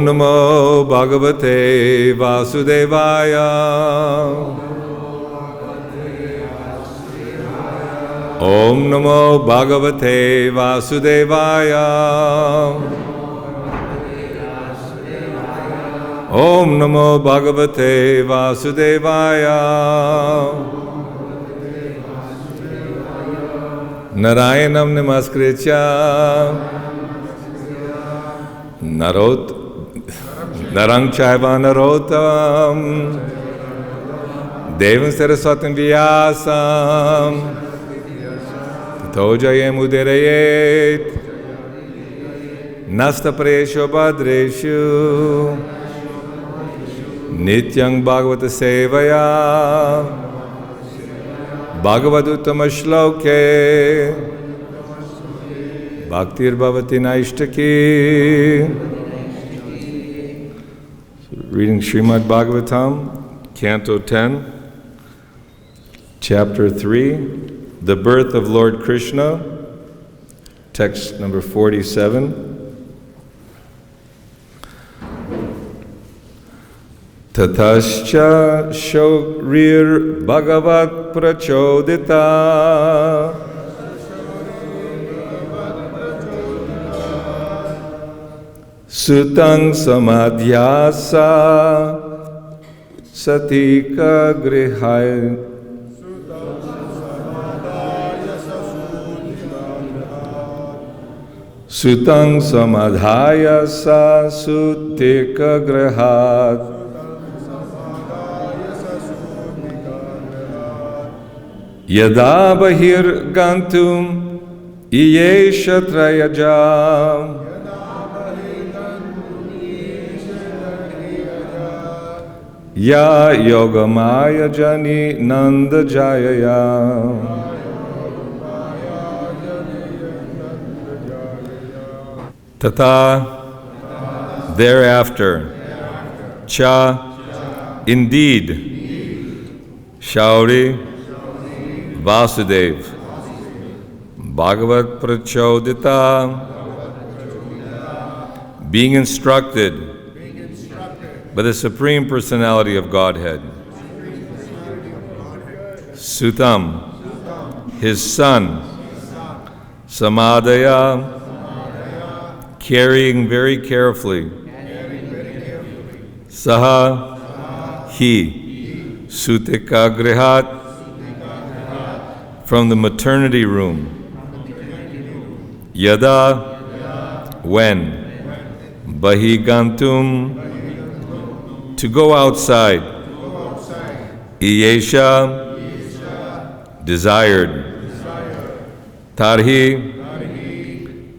Om Namo Bhagavate Vasudevaya. Om Namo Bhagavate Vasudevaya. Om Namo Bhagavate Vasudevaya. Narayanam Namaskritya Narang Chaiva Narotam Devam Saraswatam Vyasam Tato Jayam Udirayet Nasta Presho Bhadreshu Nityang Bhagavata Sevaya Bhagavad-Uttama Shloke Bhaktir Bhavati Naishtaki. Reading Srimad Bhagavatam, Canto 10, Chapter 3, The Birth of Lord Krishna, text number 47. Tatascha Shaurir Bhagavat Prachodita Sutang Samadhyasa Satika Grihai Sutang Samadhyasa Sutika Grihat Yada Bahir Gantum Iyesha Trayajam Ya Yogamaya Jani Nanda Jayaya Tata thereafter Cha indeed Shauri Vasudev Bhagavat Prachodita being instructed by the Supreme Personality of Godhead. Sutam, his son, Samadaya, carrying very carefully. Saha, he, Sutika Grihat, from the maternity room. Yada, when. Bahigantum, to go outside. Iyesha, desired. Tarhi,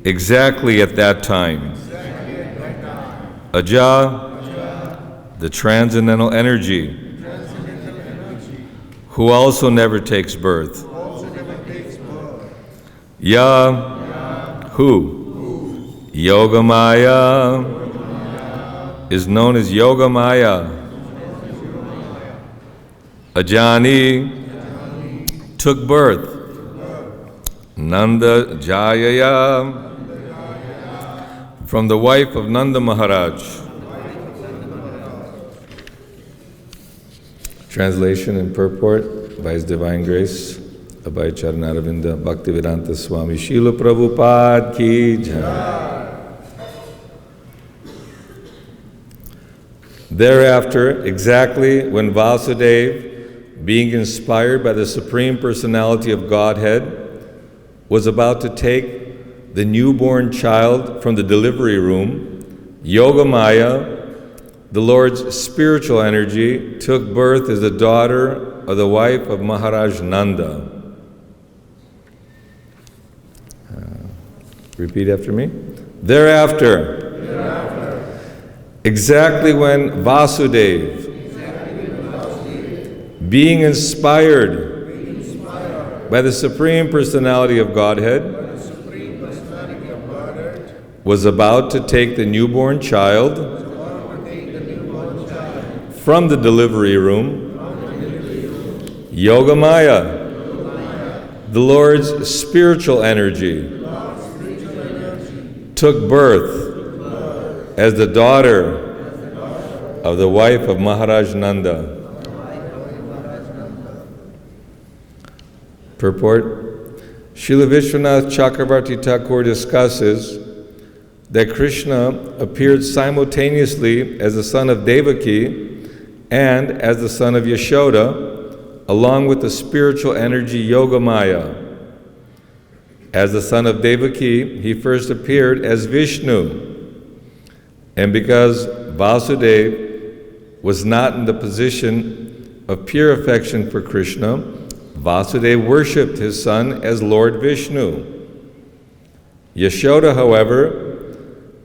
exactly at that time. Aja, the transcendental energy, who also never takes birth. Ya, who? Yogamaya is known as Yogamaya. Ajani took birth. Nanda Jayaya from the wife of Nanda Maharaj. Translation and purport by His Divine Grace Abhay Charanaravinda Bhaktivedanta Swami Srila Prabhupada Ki Jai. Thereafter, exactly when Vasudeva, being inspired by the Supreme Personality of Godhead, was about to take the newborn child from the delivery room, Yogamaya, the Lord's spiritual energy, took birth as the daughter of the wife of Maharaj Nanda. Repeat after me. Thereafter, exactly when Vasudeva, being inspired by the Supreme Personality of Godhead, was about to take the newborn child from the delivery room, Yogamaya, the Lord's spiritual energy, took birth as the daughter of the wife of Maharaj Nanda. Purport. Srila Vishwanath Chakravarti Thakur discusses that Krishna appeared simultaneously as the son of Devaki and as the son of Yashoda, along with the spiritual energy Yogamaya. As the son of Devaki, he first appeared as Vishnu. And because Vasudeva was not in the position of pure affection for Krishna, Vasudeva worshipped his son as Lord Vishnu. Yashoda, however,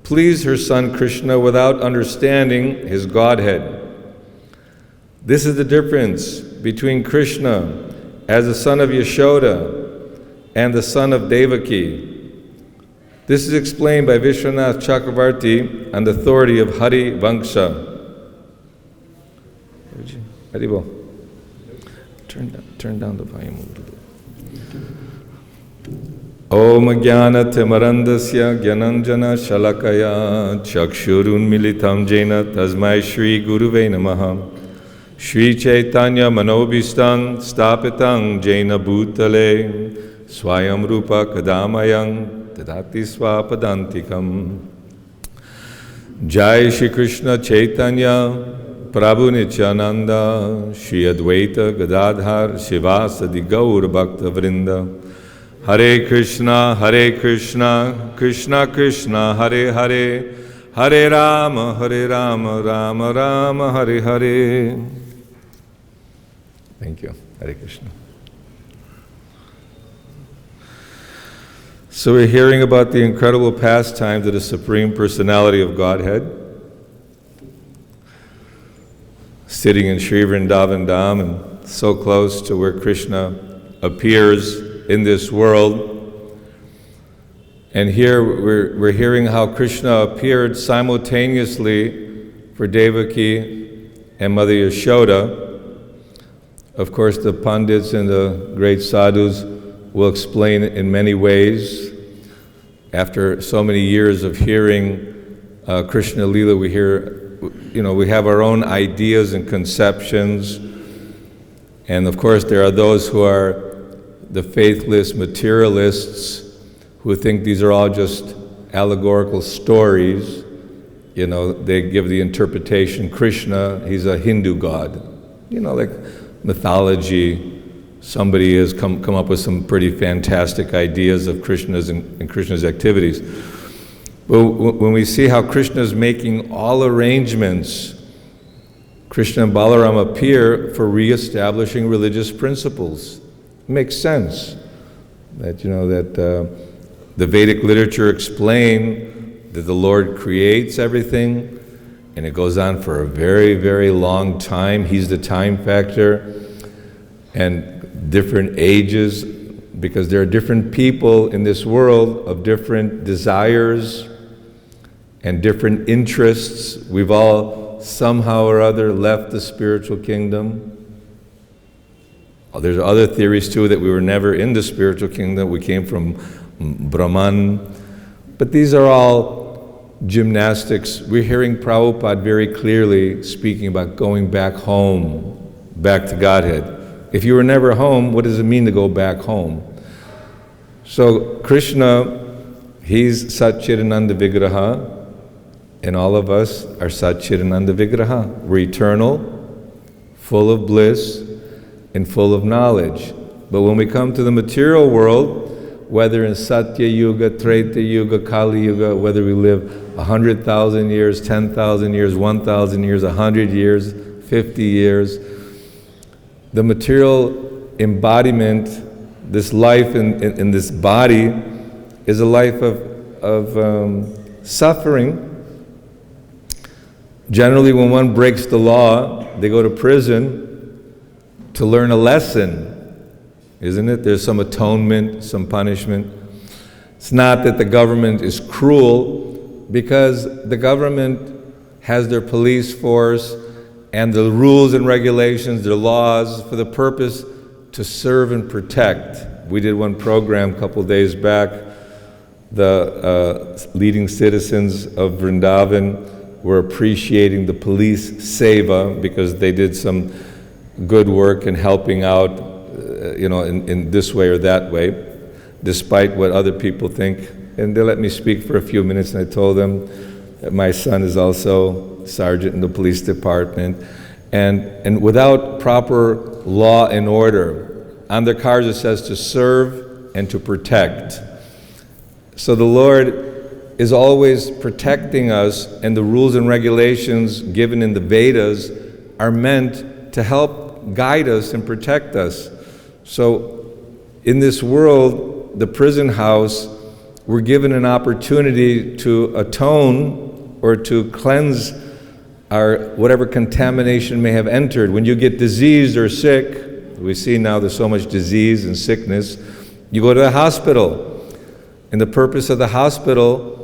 pleased her son Krishna without understanding his Godhead. This is the difference between Krishna as the son of Yashoda and the son of Devaki. This is explained by Vishwanath Chakravarti on the authority of Hari Vangsha. Haribol. Turn down the volume a little bit. Om Jnana Timarandasya Gyananjana Shalakaya Chakshurun Militam Jena Tasmai Shri Guruve Namaha Shri Chaitanya Manobhistang Stapitang Jena Bhutale Swayam Rupa Kadamayang Tadati Swapadantikam. Jai Shri Krishna Chaitanya Prabhu Nityananda Shri Advaita Gadadhar Shivasadi Gaur Bhakta Vrinda. Hare Krishna, Krishna Krishna, Hare Hare, Hare Rama, Rama Rama, Hare Hare. Thank you. Hare Krishna. So we're hearing about the incredible pastimes of the Supreme Personality of Godhead, sitting in Sri Vrindavan Dham and so close to where Krishna appears in this world. And here we're hearing how Krishna appeared simultaneously for Devaki and Mother Yashoda. Of course, the Pandits and the great sadhus will explain it in many ways. After so many years of hearing Krishna Leela, we have our own ideas and conceptions. And of course, there are those who are the faithless materialists who think these are all just allegorical stories. They give the interpretation, Krishna, he's a Hindu god. Like mythology, somebody has come up with some pretty fantastic ideas of Krishna's and Krishna's activities. But when we see how Krishna is making all arrangements, Krishna and Balaram appear for re-establishing religious principles. It makes sense that the Vedic literature explain that the Lord creates everything, and it goes on for a very, very long time. He's the time factor, and different ages, because there are different people in this world of different desires and different interests. We've all somehow or other left the spiritual kingdom. There's other theories too that we were never in the spiritual kingdom. We came from Brahman. But these are all gymnastics. We're hearing Prabhupada very clearly speaking about going back home, back to Godhead. If you were never home, what does it mean to go back home? So Krishna, he's Satchidananda Vigraha, and all of us are Satchidananda Vigraha. We're eternal, full of bliss, and full of knowledge. But when we come to the material world, whether in Satya Yuga, Treta Yuga, Kali Yuga, whether we live 100,000 years, 10,000 years, 1,000 years, 100 years, 50 years, the material embodiment, this life in this body, is a life of suffering. Generally, when one breaks the law, they go to prison to learn a lesson, isn't it? There's some atonement, some punishment. It's not that the government is cruel, because the government has their police force and the rules and regulations, their laws, for the purpose to serve and protect. We did one program a couple days back the leading citizens of Vrindavan were appreciating the police seva because they did some good work in helping out, in this way or that way, despite what other people think. And they let me speak for a few minutes, and I told them that my son is also sergeant in the police department. And without proper law and order, on their cars it says to serve and to protect. So the Lord is always protecting us, and the rules and regulations given in the Vedas are meant to help guide us and protect us. So in this world, the prison house, we're given an opportunity to atone or to cleanse our whatever contamination may have entered. When you get diseased or sick, we see now there's so much disease and sickness, you go to the hospital. And the purpose of the hospital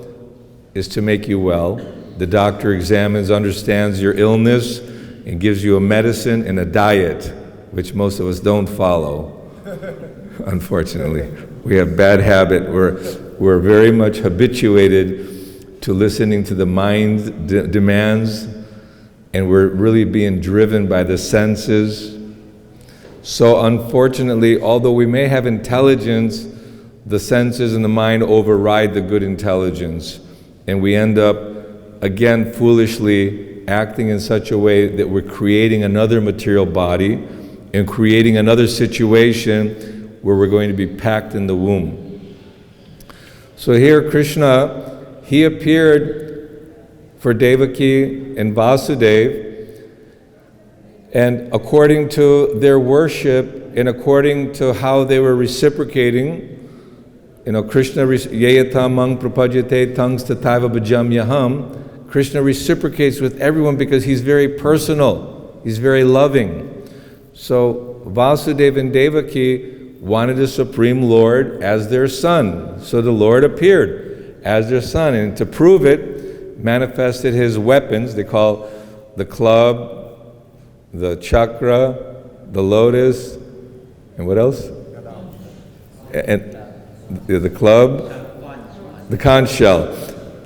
is to make you well. The doctor examines, understands your illness, and gives you a medicine and a diet, which most of us don't follow, unfortunately. We have bad habit. We're very much habituated to listening to the mind's demands, and we're really being driven by the senses. So unfortunately, although we may have intelligence, the senses and the mind override the good intelligence, and we end up, again, foolishly acting in such a way that we're creating another material body and creating another situation where we're going to be packed in the womb. So here Krishna, he appeared for Devaki and Vasudeva, and according to their worship and according to how they were reciprocating, Krishna, yeyatamang prapajate tangs tataiva bhajam yaham, Krishna reciprocates with everyone because he's very personal, he's very loving. So Vasudeva and Devaki wanted a Supreme Lord as their son. So the Lord appeared as their son, and to prove it, manifested his weapons. They call the club, the chakra, the lotus, and what else? And the club, the conch shell.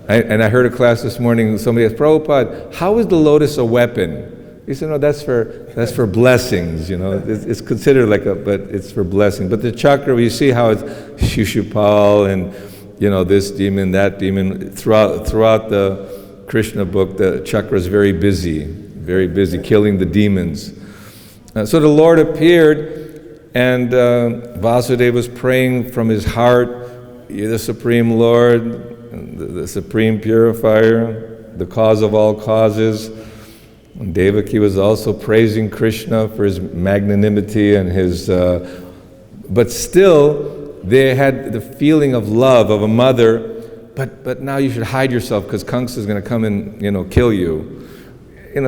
And I heard a class this morning, somebody asked, Prabhupada, how is the lotus a weapon? He said, no, that's for blessings, It's considered but it's for blessing. But the chakra, you see how it's Shishupal and, this demon, that demon. Throughout the Krishna book, the chakra is very busy killing the demons. So the Lord appeared, and Vasudeva was praying from his heart, you're the Supreme Lord, the Supreme Purifier, the cause of all causes. And Devaki was also praising Krishna for his magnanimity and his... but still, they had the feeling of love of a mother, but now you should hide yourself because Kamsa is going to come and, kill you.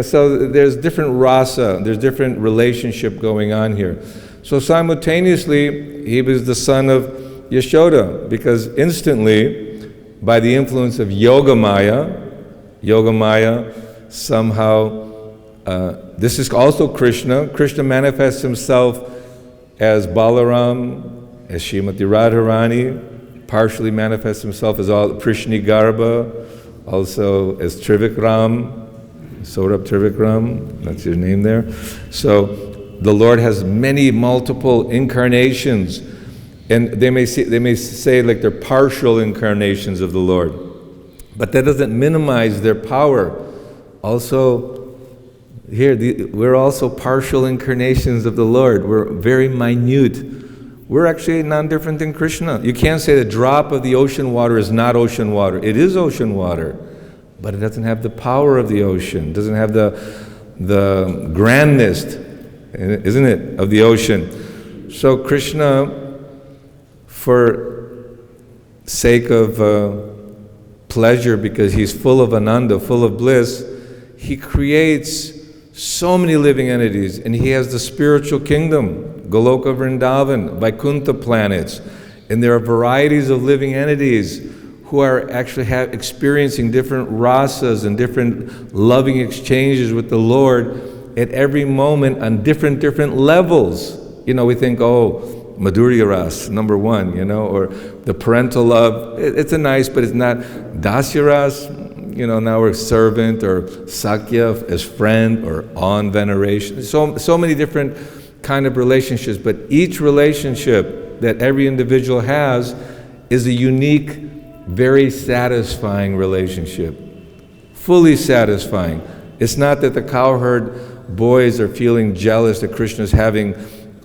So there's different rasa, there's different relationship going on here. So simultaneously, he was the son of Yashoda, because instantly, by the influence of Yogamaya somehow, this is also Krishna. Krishna manifests himself as Balaram, as Srimati Radharani, partially manifests himself as Prishni Garbha, also as Trivikram, Saurabh Trivikram, that's your name there. So the Lord has multiple incarnations, and they may say like they're partial incarnations of the Lord, but that doesn't minimize their power. Also, here we're also partial incarnations of the Lord. We're very minute. We're actually none different than Krishna. You can't say the drop of the ocean water is not ocean water. It is ocean water, but it doesn't have the power of the ocean. It doesn't have the grandness, isn't it, of the ocean. So Krishna, for sake of pleasure, because he's full of ananda, full of bliss, he creates so many living entities, and he has the spiritual kingdom, Goloka Vrindavan, Vaikuntha planets, and there are varieties of living entities who are actually experiencing different rasas and different loving exchanges with the Lord at every moment on different levels. We think, Madhurya Ras, number one, or the parental love. It's a nice, but it's not Dasya Ras. Now we're servant, or Sakya as friend, or on veneration. So many different kind of relationships, but each relationship that every individual has is a unique, very satisfying relationship. Fully satisfying. It's not that the cowherd boys are feeling jealous that Krishna's having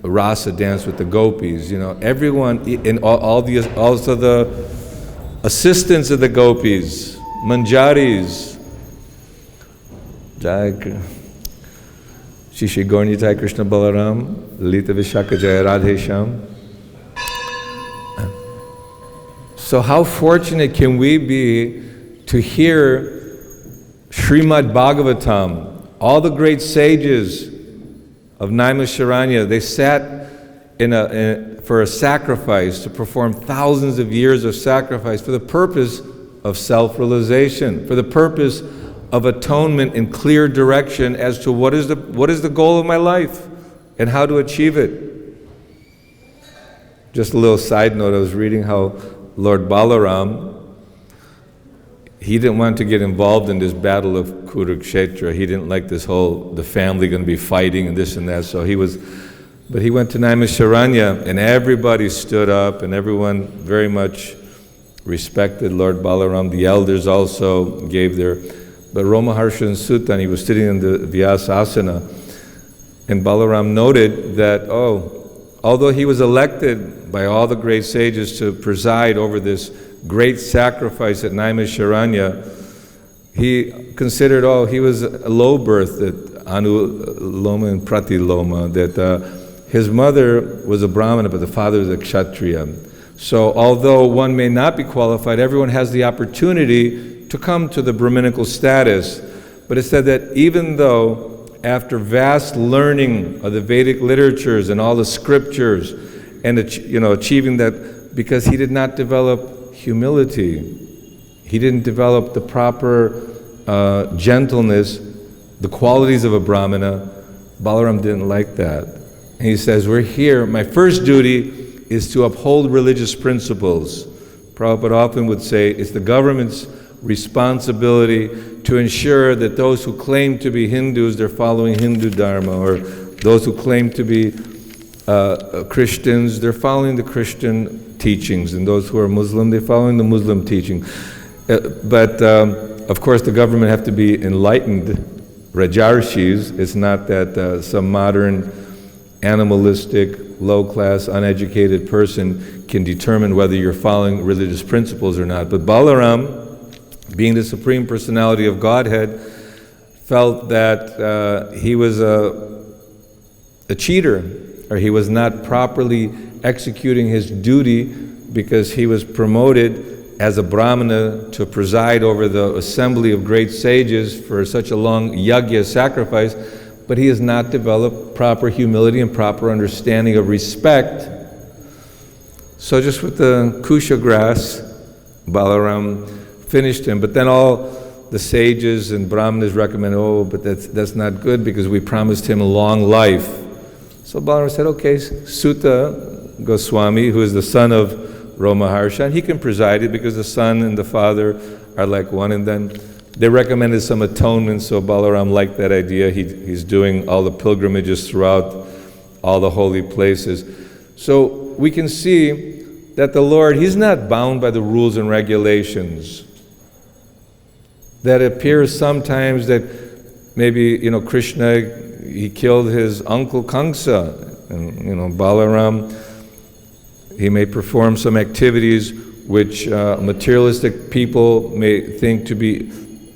a rasa dance with the gopis. Everyone, in all the, also the assistants of the gopis, manjaris, Jai Shri Gaur Nitai Krishna Balaram, Lita Vishaka Jaya Radhe Shyam. So how fortunate can we be to hear Srimad Bhagavatam? All the great sages of Naimisharanya, they sat for a sacrifice, to perform thousands of years of sacrifice for the purpose of self-realization, for the purpose of atonement and clear direction as to what is the goal of my life and how to achieve it. Just a little side note, I was reading how Lord Balaram, he didn't want to get involved in this battle of Kurukshetra. He didn't like the family going to be fighting and this and that, but he went to Naimisharanya and everybody stood up and everyone very much respected Lord Balaram. The elders also gave but Romaharsha and Sutan, he was sitting in the Vyasasana, and Balaram noted that, although he was elected by all the great sages to preside over this great sacrifice at Naimisharanya, he considered, he was a low birth, that Anuloma and Pratiloma, that his mother was a Brahmana, but the father was a Kshatriya. So although one may not be qualified, everyone has the opportunity to come to the Brahminical status. But it said that even though after vast learning of the Vedic literatures and all the scriptures, and achieving that, because he did not develop humility, he didn't develop the proper gentleness, the qualities of a Brahmana, Balaram didn't like that. And he says, we're here, my first duty is to uphold religious principles. Prabhupada often would say, it's the government's responsibility to ensure that those who claim to be Hindus, they're following Hindu Dharma, or those who claim to be Christians, they're following the Christian teachings, and those who are Muslim, they're following the Muslim teaching. But of course the government have to be enlightened Rajarshis. It's not that some modern animalistic, low-class, uneducated person can determine whether you're following religious principles or not. But Balaram, being the Supreme Personality of Godhead, felt that he was a cheater, or he was not properly executing his duty because he was promoted as a Brahmana to preside over the assembly of great sages for such a long yajna sacrifice, but he has not developed proper humility and proper understanding of respect. So just with the kusha grass, Balaram finished him. But then all the sages and Brahmanas recommend, but that's not good because we promised him a long life. So Balaram said, okay, Suta Goswami, who is the son of Romaharsha, and he can preside it because the son and the father are like one. And then they recommended some atonement, so Balaram liked that idea. He's doing all the pilgrimages throughout all the holy places. So we can see that the Lord, He's not bound by the rules and regulations. That appears sometimes that maybe, Krishna, he killed his uncle Kamsa, and Balaram, he may perform some activities which materialistic people may think to be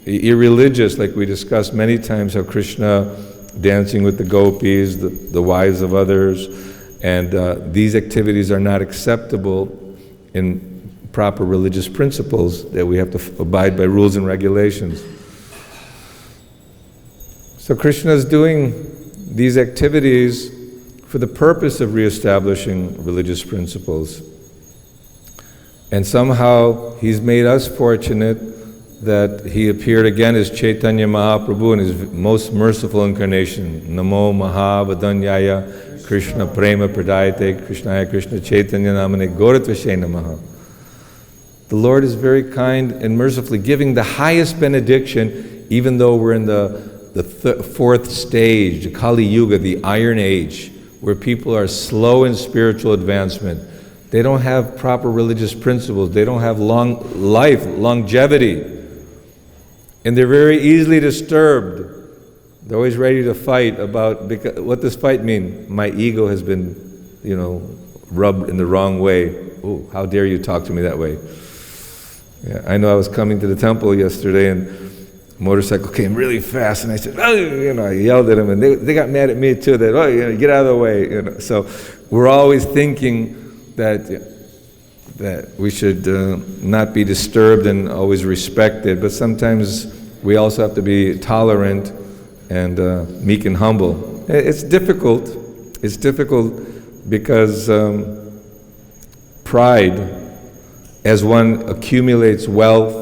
irreligious, like we discussed many times how Krishna dancing with the gopis, the wives of others, and these activities are not acceptable in proper religious principles, that we have to abide by rules and regulations. So Krishna is doing these activities for the purpose of reestablishing religious principles. And somehow He's made us fortunate that He appeared again as Chaitanya Mahaprabhu in His most merciful incarnation. Namo Mahavadanyaya Krishna Prema Pradayate Krishnaya Krishna Chaitanya Namane Gauratvashe Namaha. The Lord is very kind and mercifully giving the highest benediction, even though we're in the fourth stage, the Kali Yuga, the Iron Age, where people are slow in spiritual advancement. They don't have proper religious principles. They don't have long life, longevity. And they're very easily disturbed. They're always ready to fight about, because, what does fight mean? My ego has been, rubbed in the wrong way. Oh, how dare you talk to me that way? Yeah, I know I was coming to the temple yesterday and a motorcycle came really fast and I said, oh, I yelled at them and they got mad at me too, that, get out of the way. So we're always thinking that we should not be disturbed and always respected, but sometimes we also have to be tolerant and meek and humble. It's difficult. It's difficult because pride, as one accumulates wealth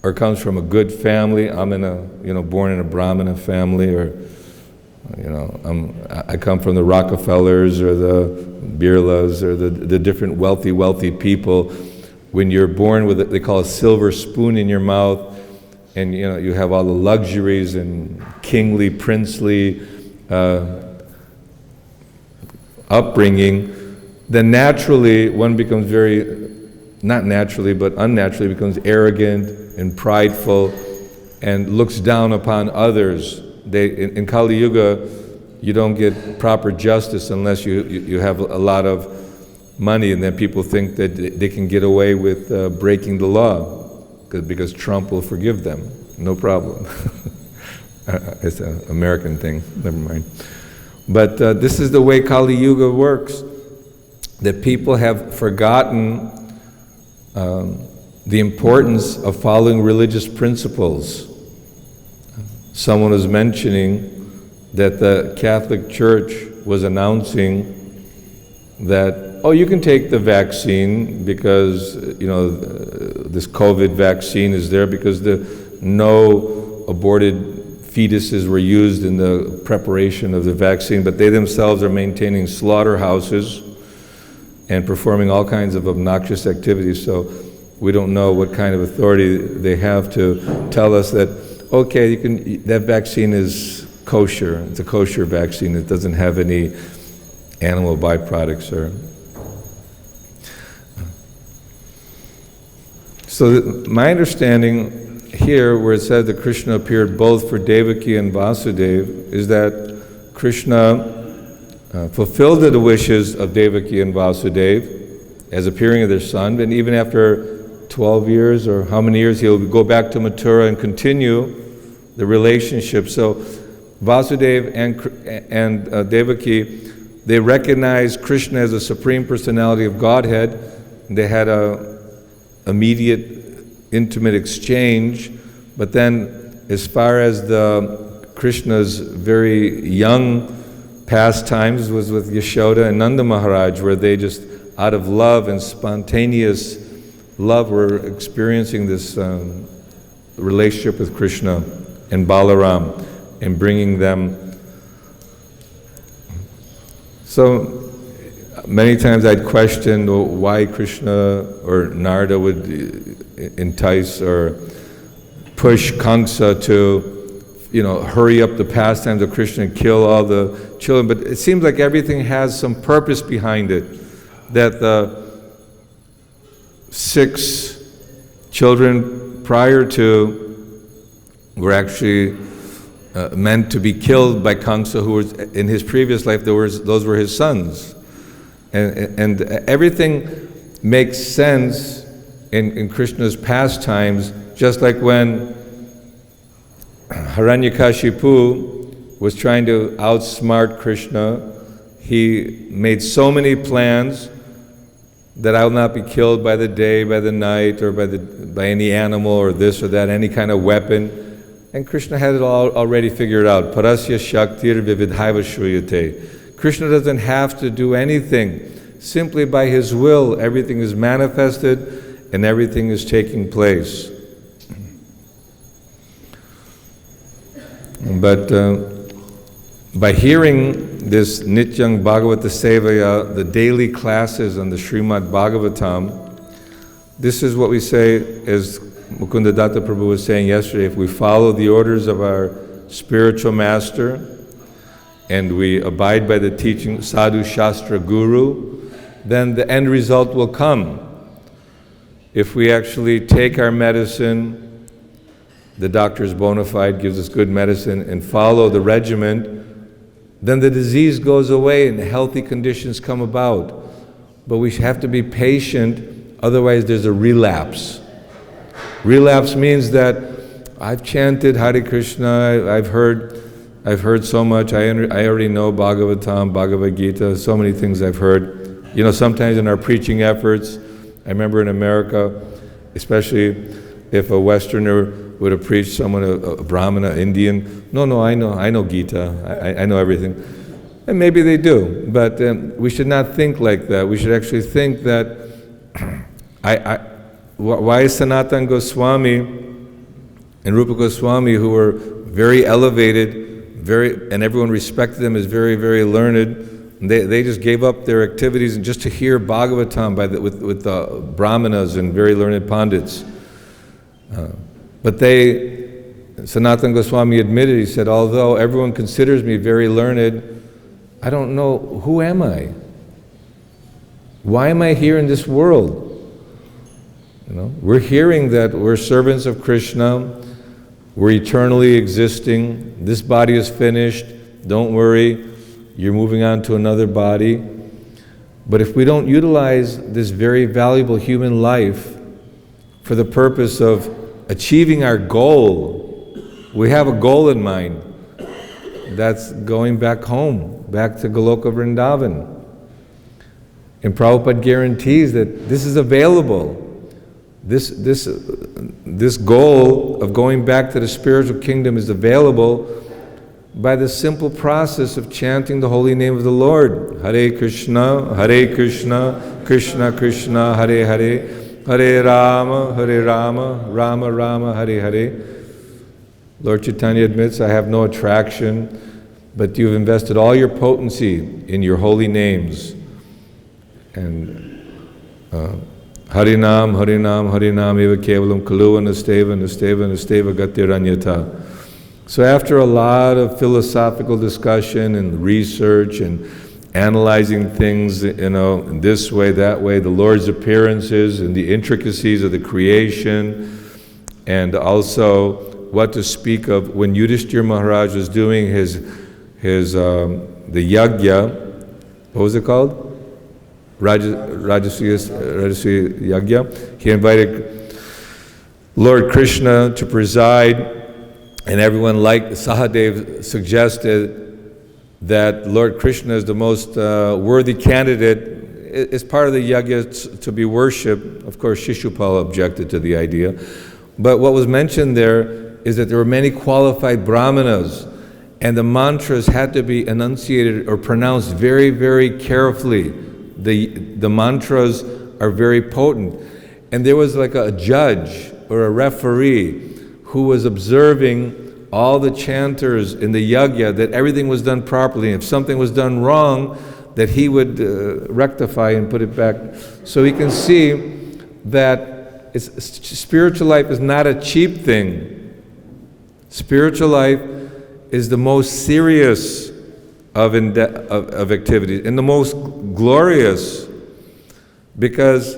or comes from a good family, I'm born in a Brahmana family, or I come from the Rockefellers or the Birlas or the different wealthy people. When you're born with they call a silver spoon in your mouth, and you have all the luxuries and kingly, princely upbringing, then naturally one becomes not naturally, but unnaturally becomes arrogant and prideful and looks down upon others. In Kali Yuga, you don't get proper justice unless you have a lot of money, and then people think that they can get away with breaking the law because Trump will forgive them. No problem. It's an American thing, never mind. But this is the way Kali Yuga works, that people have forgotten the importance of following religious principles. Someone was mentioning that the Catholic Church was announcing that, you can take the vaccine because, this COVID vaccine is there because no aborted fetuses were used in the preparation of the vaccine, but they themselves are maintaining slaughterhouses and performing all kinds of obnoxious activities. So we don't know what kind of authority they have to tell us that, okay, that vaccine is kosher. It's a kosher vaccine. It doesn't have any animal byproducts or. So my understanding here, where it says that Krishna appeared both for Devaki and Vasudeva, is that Krishna fulfilled the wishes of Devaki and Vasudeva as appearing of their son, and even after 12 years or how many years, he'll go back to Mathura and continue the relationship. So Vasudeva and Devaki, they recognized Krishna as a Supreme Personality of Godhead. They had a immediate, intimate exchange, but then as far as the Krishna's very young pastimes was with Yashoda and Nanda Maharaj, where they just out of love and spontaneous love were experiencing this relationship with Krishna and Balaram and bringing them. So many times I'd question why Krishna or Narada would entice or push Kamsa to, hurry up the pastimes of Krishna and kill all the children. But it seems like everything has some purpose behind it. That the 6 children prior to were actually meant to be killed by Kamsa, who was in his previous life. Those were his sons. And everything makes sense in Krishna's pastimes, just like when Hiranyakashipu was trying to outsmart Krishna. He made so many plans that I will not be killed by the day, by the night, or by any animal or this or that, any kind of weapon. And Krishna had it all already figured out. Parasya Shaktir Vividhaiva Shruyate. Krishna doesn't have to do anything. Simply by his will, everything is manifested and everything is taking place. But by hearing this Nityang Bhagavata Sevaya, the daily classes on the Srimad Bhagavatam, this is what we say, as Mukunda Datta Prabhu was saying yesterday, if we follow the orders of our spiritual master and we abide by the teaching Sadhu Shastra Guru, then the end result will come. If we actually take our medicine, the doctor is bona fide, gives us good medicine, and follow the regimen, then the disease goes away and healthy conditions come about. But we have to be patient, otherwise there's a relapse. Relapse means that I've chanted Hare Krishna, I've heard so much, I already know Bhagavatam, Bhagavad-Gita, so many things I've heard. You know, sometimes in our preaching efforts, I remember in America, especially if a Westerner would have preached someone, a Brahmana, Indian, no, I know Gita, I know everything. And maybe they do, but we should not think like that. We should actually think that, why Sanatana Goswami and Rupa Goswami, who were very elevated, and everyone respected them as very, very learned, they just gave up their activities and just to hear Bhagavatam with the Brahmanas and very learned Pandits. But Sanatana Goswami admitted, he said, although everyone considers me very learned, I don't know, who am I? Why am I here in this world? You know, we're hearing that we're servants of Krishna, we're eternally existing, this body is finished, don't worry, you're moving on to another body. But if we don't utilize this very valuable human life for the purpose of achieving our goal, we have a goal in mind. That's going back home, back to Goloka Vrindavan. And Prabhupada guarantees that this is available. This goal of going back to the spiritual kingdom is available by the simple process of chanting the holy name of the Lord. Hare Krishna, Krishna Krishna, Hare Hare, Hare Rama, Rama Rama, Hare Hare. Lord Chaitanya admits, I have no attraction, but you've invested all your potency in your holy names. And Harinam, Harinam, Harinam, eva kevalam, kaluva nasteva, nasteva, nasteva gatiranyata. So after a lot of philosophical discussion and research and analyzing things, in this way, that way, the Lord's appearances and the intricacies of the creation, and also what to speak of when Yudhishthira Maharaj was doing the yagya, what was it called? Rajasuya yagya. He invited Lord Krishna to preside, and everyone, like Sahadev suggested, that Lord Krishna is the most worthy candidate. It's part of the yagya to be worshipped. Of course, Shishupala objected to the idea. But what was mentioned there is that there were many qualified brahmanas, and the mantras had to be enunciated or pronounced very, very carefully. The mantras are very potent. And there was like a judge or a referee who was observing all the chanters in the yagya, that everything was done properly. If something was done wrong, that he would rectify and put it back. So we can see that spiritual life is not a cheap thing. Spiritual life is the most serious of activities and the most glorious, because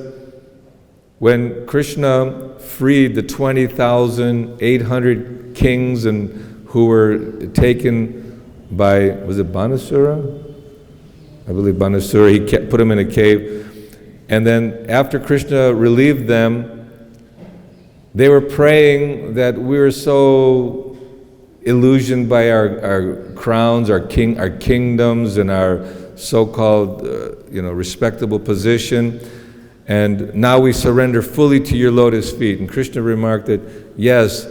when Krishna freed the 20,800 kings and who were taken by, was it Banasura? I believe Banasura. He put them in a cave, and then after Krishna relieved them, they were praying that we were so illusioned by our crowns, our kingdoms, and our so-called respectable position, and now we surrender fully to your lotus feet. And Krishna remarked that, yes,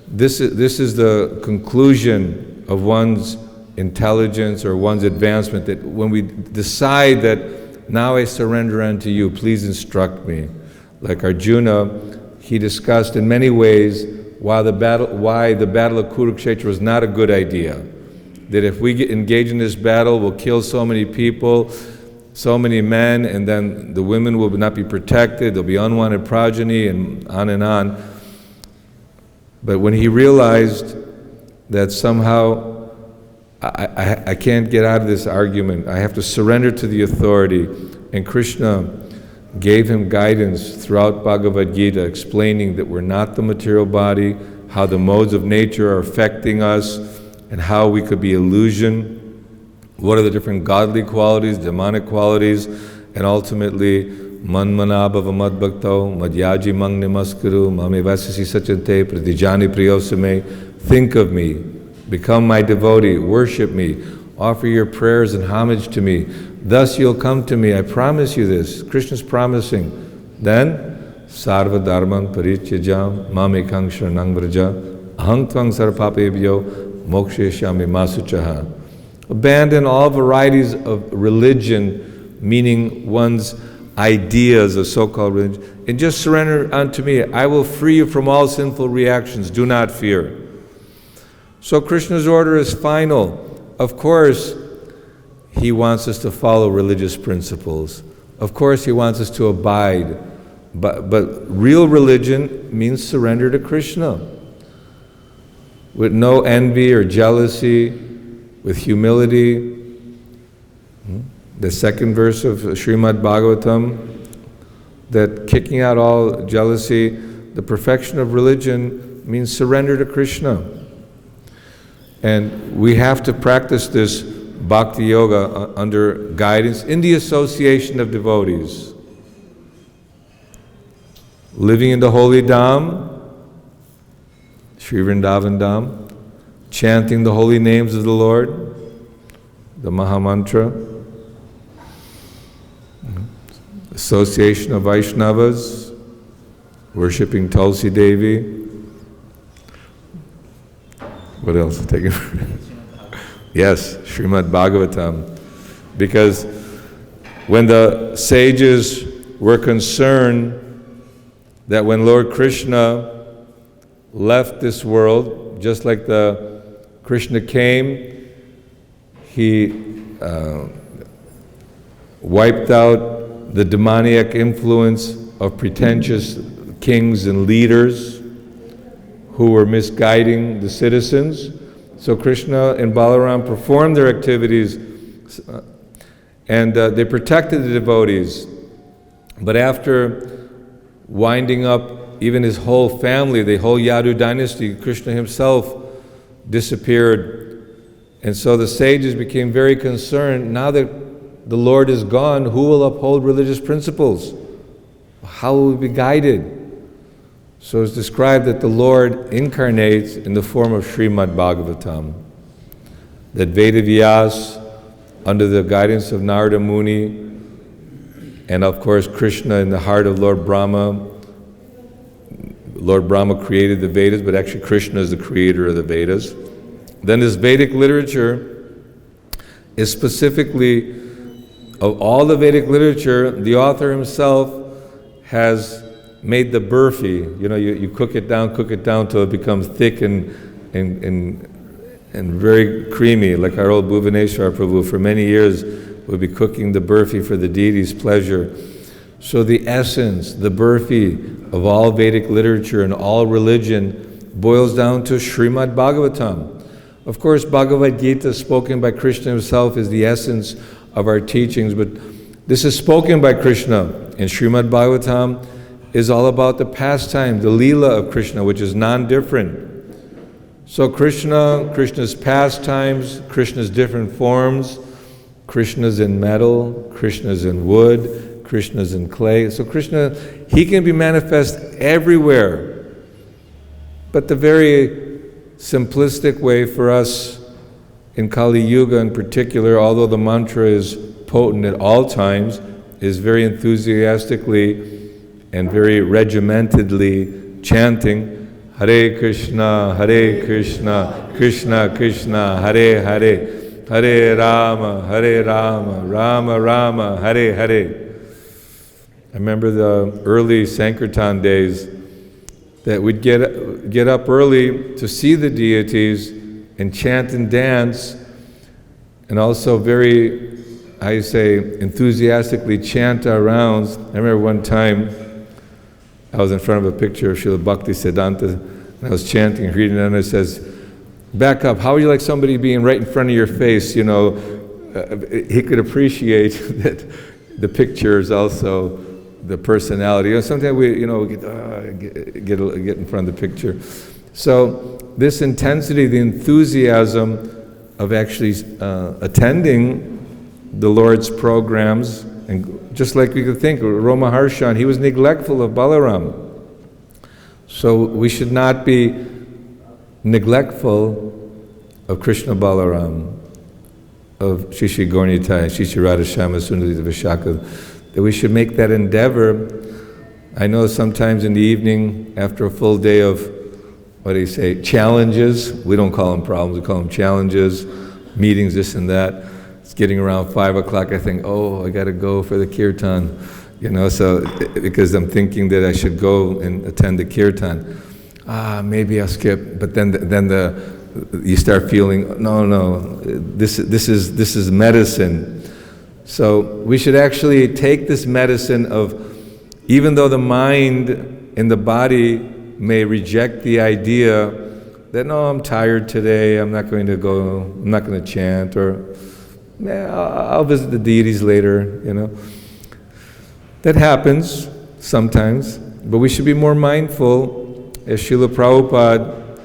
this is the conclusion of one's intelligence or one's advancement, that when we decide that now I surrender unto you, please instruct me. Like Arjuna, he discussed in many ways why the battle of Kurukshetra was not a good idea. that if we engage in this battle, we'll kill so many people, so many men, and then the women will not be protected, there'll be unwanted progeny, and on and on. But when he realized that somehow I can't get out of this argument, I have to surrender to the authority, and Krishna gave him guidance throughout Bhagavad-Gita, explaining that we're not the material body, how the modes of nature are affecting us, and how we could be illusion, what are the different godly qualities, demonic qualities, and ultimately, manmana bhava madbhakto, madhyaji mang namaskuru, mamevasasi sachante, pratijani priyosame, think of me, become my devotee, worship me, offer your prayers and homage to me, thus you'll come to me, I promise you this. Krishna's promising. Then, sarva dharman parityajam, mamekang sharanang vraja, ahang tvang sarvapapebhyo, mokshayashyami masuchaha. Abandon all varieties of religion, meaning one's ideas of so-called religion, and just surrender unto me. I will free you from all sinful reactions. Do not fear. So Krishna's order is final. Of course, he wants us to follow religious principles. Of course, he wants us to abide. But real religion means surrender to Krishna. With no envy or jealousy, with humility. The second verse of Srimad Bhagavatam, that kicking out all jealousy, the perfection of religion means surrender to Krishna. And we have to practice this bhakti-yoga under guidance in the association of devotees. Living in the holy Dham, Sri Vrindavan Dham, chanting the holy names of the Lord, the Mahamantra, association of Vaishnavas, worshipping Tulsi Devi. What else? Yes, Srimad Bhagavatam. Because when the sages were concerned that when Lord Krishna left this world, just like Krishna came, he wiped out the demoniac influence of pretentious kings and leaders who were misguiding the citizens. So Krishna and Balaram performed their activities and they protected the devotees. But after winding up even his whole family, the whole Yadu dynasty, Krishna himself disappeared. And so the sages became very concerned. Now that the Lord is gone, who will uphold religious principles? How will we be guided? So it's described that the Lord incarnates in the form of Srimad Bhagavatam. That Vedavyas, under the guidance of Narada Muni, and of course Krishna in the heart of Lord Brahma created the Vedas, but actually Krishna is the creator of the Vedas. Then this Vedic literature is specifically, of all the Vedic literature, the author himself has made the burfi. You know, you cook it down till it becomes thick and very creamy, like our old Bhuvaneshwar Prabhu for many years would be cooking the burfi for the deity's pleasure. So the essence, the burfi of all Vedic literature and all religion boils down to Srimad Bhagavatam. Of course, Bhagavad-Gita, spoken by Krishna himself, is the essence of our teachings, but this is spoken by Krishna, and Srimad Bhagavatam is all about the pastime, the Leela of Krishna, which is non-different. So Krishna's pastimes, Krishna's different forms, Krishna's in metal, Krishna's in wood, Krishna's in clay. So Krishna, he can be manifest everywhere. But the very simplistic way for us in Kali Yuga in particular, although the mantra is potent at all times, is very enthusiastically and very regimentedly chanting Hare Krishna, Krishna Krishna, Hare Hare, Hare Rama, Rama Rama, Hare Hare. I remember the early Sankirtan days that we'd get up early to see the deities and chant and dance and also very, I say, enthusiastically chant our rounds. I remember one time I was in front of a picture of Srila Bhakti Siddhanta, and I was chanting and reading it, and it says, back up, how are you like somebody being right in front of your face? You know, he could appreciate that the picture is also the personality. You know, sometimes we, get in front of the picture. So this intensity, the enthusiasm of actually attending the Lord's programs, and just like we could think, Rama Harshan, he was neglectful of Balaram. So we should not be neglectful of Krishna Balaram, of Shri Shri Gaurnitai, Shri Shri Radhashama Sundari Vishaka, that we should make that endeavor. I know sometimes in the evening, after a full day of, challenges, we don't call them problems, we call them challenges, meetings, this and that. It's getting around 5 o'clock, I think, I got to go for the kirtan, so because I'm thinking that I should go and attend the kirtan. Maybe I'll skip, but then you start feeling, no, this is medicine. So we should actually take this medicine of, even though the mind and the body may reject the idea that, no, I'm tired today, I'm not going to go, I'm not going to chant, or I'll visit the deities later, That happens sometimes, but we should be more mindful, as Srila Prabhupada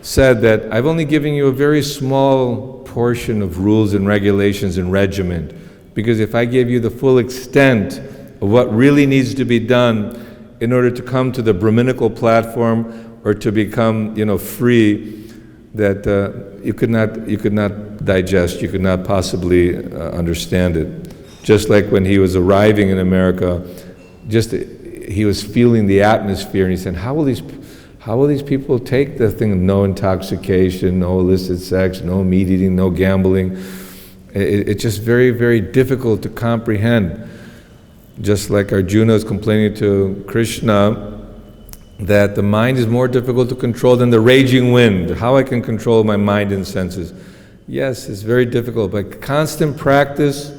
said, that I've only given you a very small portion of rules and regulations and regiment, because if I gave you the full extent of what really needs to be done in order to come to the Brahminical platform or to become, free, that you could not digest, you could not possibly understand it. Just like when he was arriving in America, he was feeling the atmosphere, and he said, how will these people take the thing of no intoxication, no illicit sex, no meat eating, no gambling? It's just very, very difficult to comprehend. Just like Arjuna is complaining to Krishna that the mind is more difficult to control than the raging wind. How I can control my mind and senses? Yes, it's very difficult, but constant practice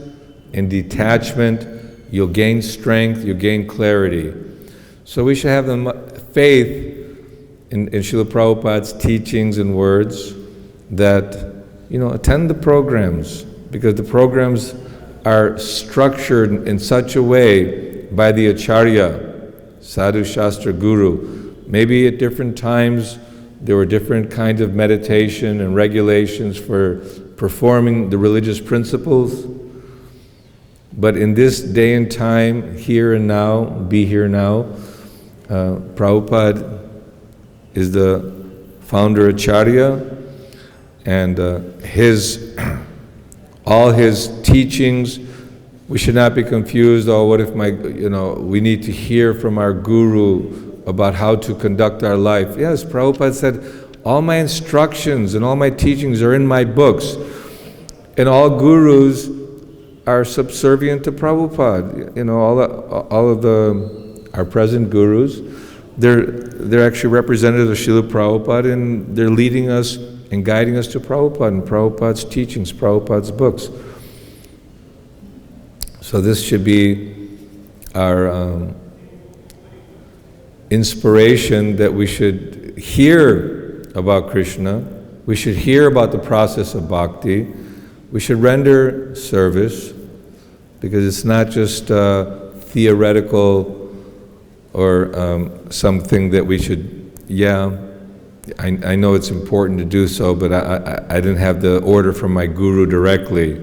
and detachment, you'll gain strength, you'll gain clarity. So we should have the faith in Srila Prabhupada's teachings and words that, attend the programs, because the programs are structured in such a way by the Acharya, Sadhu Shastra Guru. Maybe at different times there were different kinds of meditation and regulations for performing the religious principles. But in this day and time, here and now, be here now, Prabhupada is the founder Acharya, and all his teachings, we should not be confused, what if we need to hear from our guru about how to conduct our life. Yes, Prabhupada said, all my instructions and all my teachings are in my books, and all gurus are subservient to Prabhupada. All of our present gurus, they're actually representatives of Srila Prabhupada, and they're leading us and guiding us to Prabhupada and Prabhupada's teachings, Prabhupada's books. So this should be our inspiration, that we should hear about Krishna, we should hear about the process of bhakti, we should render service, because it's not just theoretical or something that we should, I know it's important to do so, but I didn't have the order from my guru directly.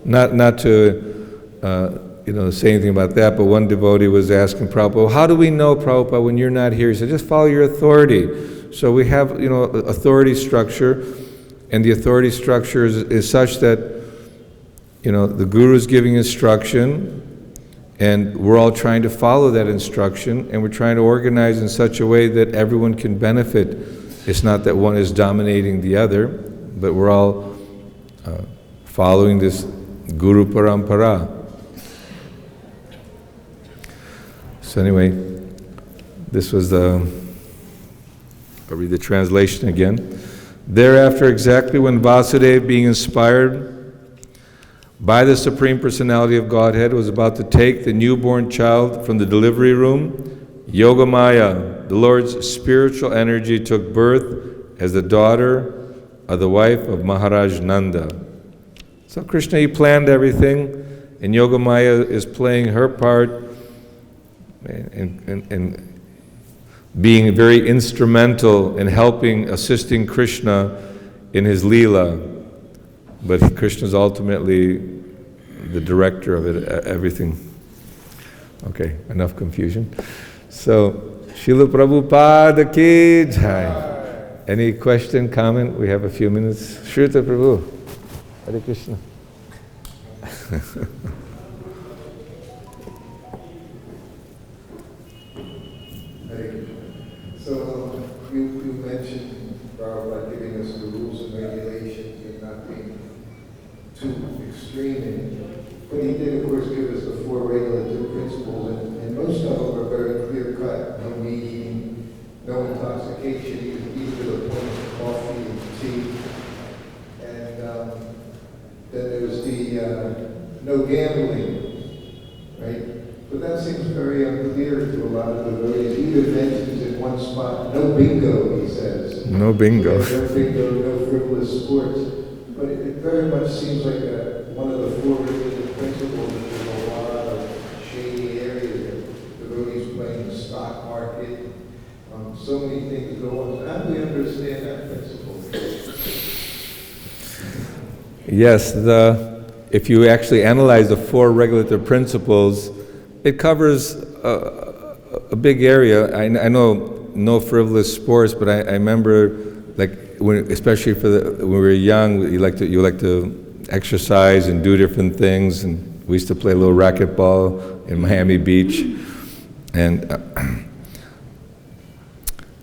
Not to say anything about that, but one devotee was asking Prabhupada, how do we know, Prabhupada, when you're not here? He said, just follow your authority. So we have, authority structure, and the authority structure is such that, the guru is giving instruction, and we're all trying to follow that instruction, and we're trying to organize in such a way that everyone can benefit. It's not that one is dominating the other, but we're all following this Guru Parampara. So anyway, this was I'll read the translation again. Thereafter, exactly when Vasudeva, being inspired by the Supreme Personality of Godhead, was about to take the newborn child from the delivery room, Yogamaya, the Lord's spiritual energy, took birth as the daughter of the wife of Maharaj Nanda. So Krishna, he planned everything, and Yogamaya is playing her part and being very instrumental in helping, assisting Krishna in his Leela. But Krishna is ultimately the director of it, everything. Okay, enough confusion. So, Srila Prabhupada ki jai. Any question, comment? We have a few minutes. Shruta Prabhu. Hare Krishna. So you mentioned about giving us the rules and regulations and not being too extreme in it. But he did, of course, give us the 4 regulative principles, and most of them are very clear cut. No meat eating, no intoxication, even to the point of coffee and tea. And then there's the no gambling, right? But that seems very unclear to a lot of devotees. He even mentions in one spot, no bingo, he says. No bingo. No bingo, no frivolous sports. But it very much seems like one of the 4 religious principles. There's a lot of shady areas that devotees playing the stock market. So many things go on. So how do we understand that principle? Yes, if you actually analyze the 4 regulative principles, it covers a big area. I know no frivolous sports, but I remember, like, especially when we were young, you like to exercise and do different things, and we used to play a little racquetball in Miami Beach, and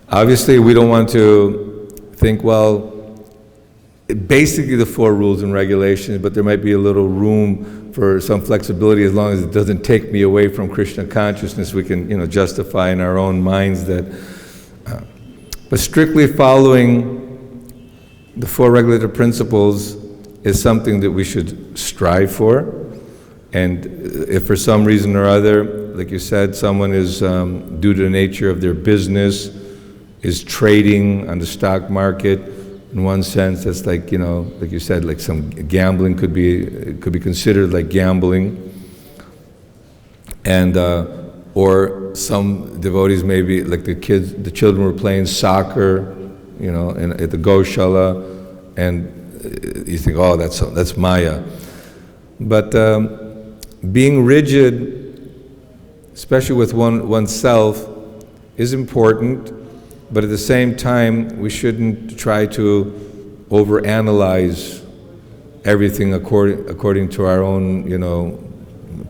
obviously we don't want to think, well, basically the 4 rules and regulations, but there might be a little room for some flexibility as long as it doesn't take me away from Krishna consciousness. We can, justify in our own minds that. But strictly following the 4 regulative principles is something that we should strive for. And if for some reason or other, like you said, someone is, due to the nature of their business, is trading on the stock market, in one sense, that's like, like you said, like some gambling could be considered like gambling. And, or some devotees maybe, like the children were playing soccer, at the Goshala, and you think, oh, that's Maya. But being rigid, especially with oneself, is important. But at the same time, we shouldn't try to overanalyze everything according to our own,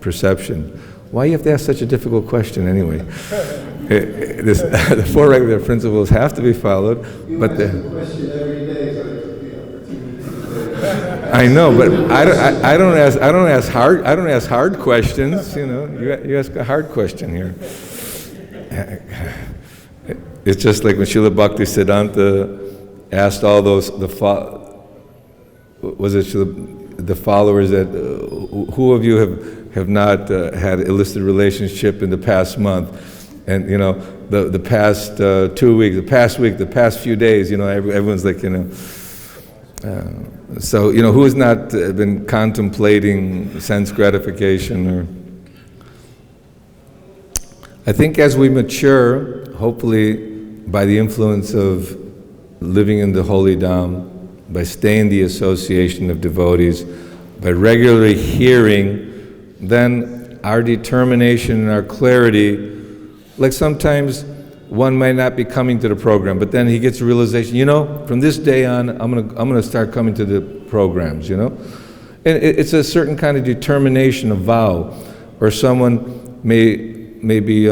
perception. Why do you have to ask such a difficult question anyway? The 4 regular principles have to be followed, but the question every day, so I took the opportunity. I know, but I don't ask hard questions. You ask a hard question here. It's just like when Srila Bhaktisiddhanta asked all those, the followers that, who of you have not had illicit relationship in the past month? And, the past 2 weeks, the past week, the past few days, everyone's like, so, who has not been contemplating sense gratification? I think as we mature, hopefully, by the influence of living in the holy dham, by staying in the association of devotees, by regularly hearing, then our determination and our clarity, like sometimes one might not be coming to the program, but then he gets a realization, from this day on, I'm gonna start coming to the programs, And it's a certain kind of determination, a vow, or someone may be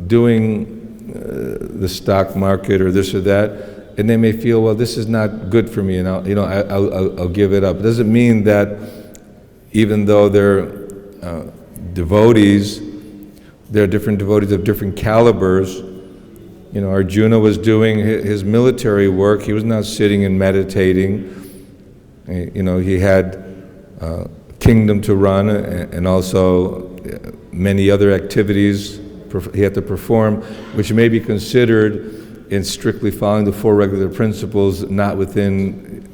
doing the stock market or this or that, and they may feel, well, this is not good for me, and I'll give it up. It doesn't mean that even though they're devotees, there are different devotees of different calibers, Arjuna was doing his military work. He was not sitting and meditating. He had kingdom to run and also many other activities he had to perform, which may be considered in strictly following the four regular principles, not within,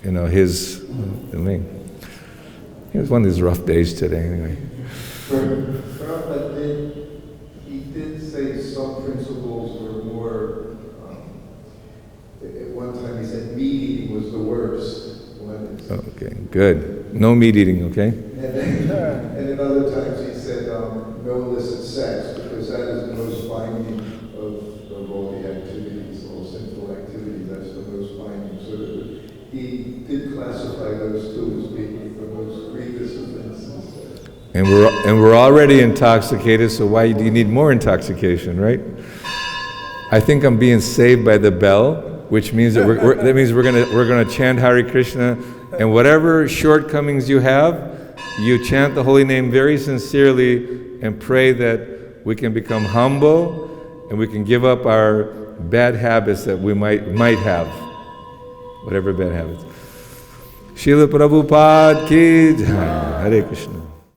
his domain. It was one of these rough days today, anyway. Prabhupada did say some principles were more, at one time he said meat eating was the worst. Okay, good. No meat eating, okay? And at other times he said no illicit sex, because that is the most binding of all the activities, all sinful activities. That's the most binding. So he did classify those two as being the most grievous offenses. And we're already intoxicated, so why do you need more intoxication, right? I think I'm being saved by the bell, which means that we're gonna chant Hare Krishna, and whatever shortcomings you have, you chant the holy name very sincerely and pray that we can become humble and we can give up our bad habits that we might have, whatever bad habits. Srila Prabhupada ki Jai. Hare Krishna.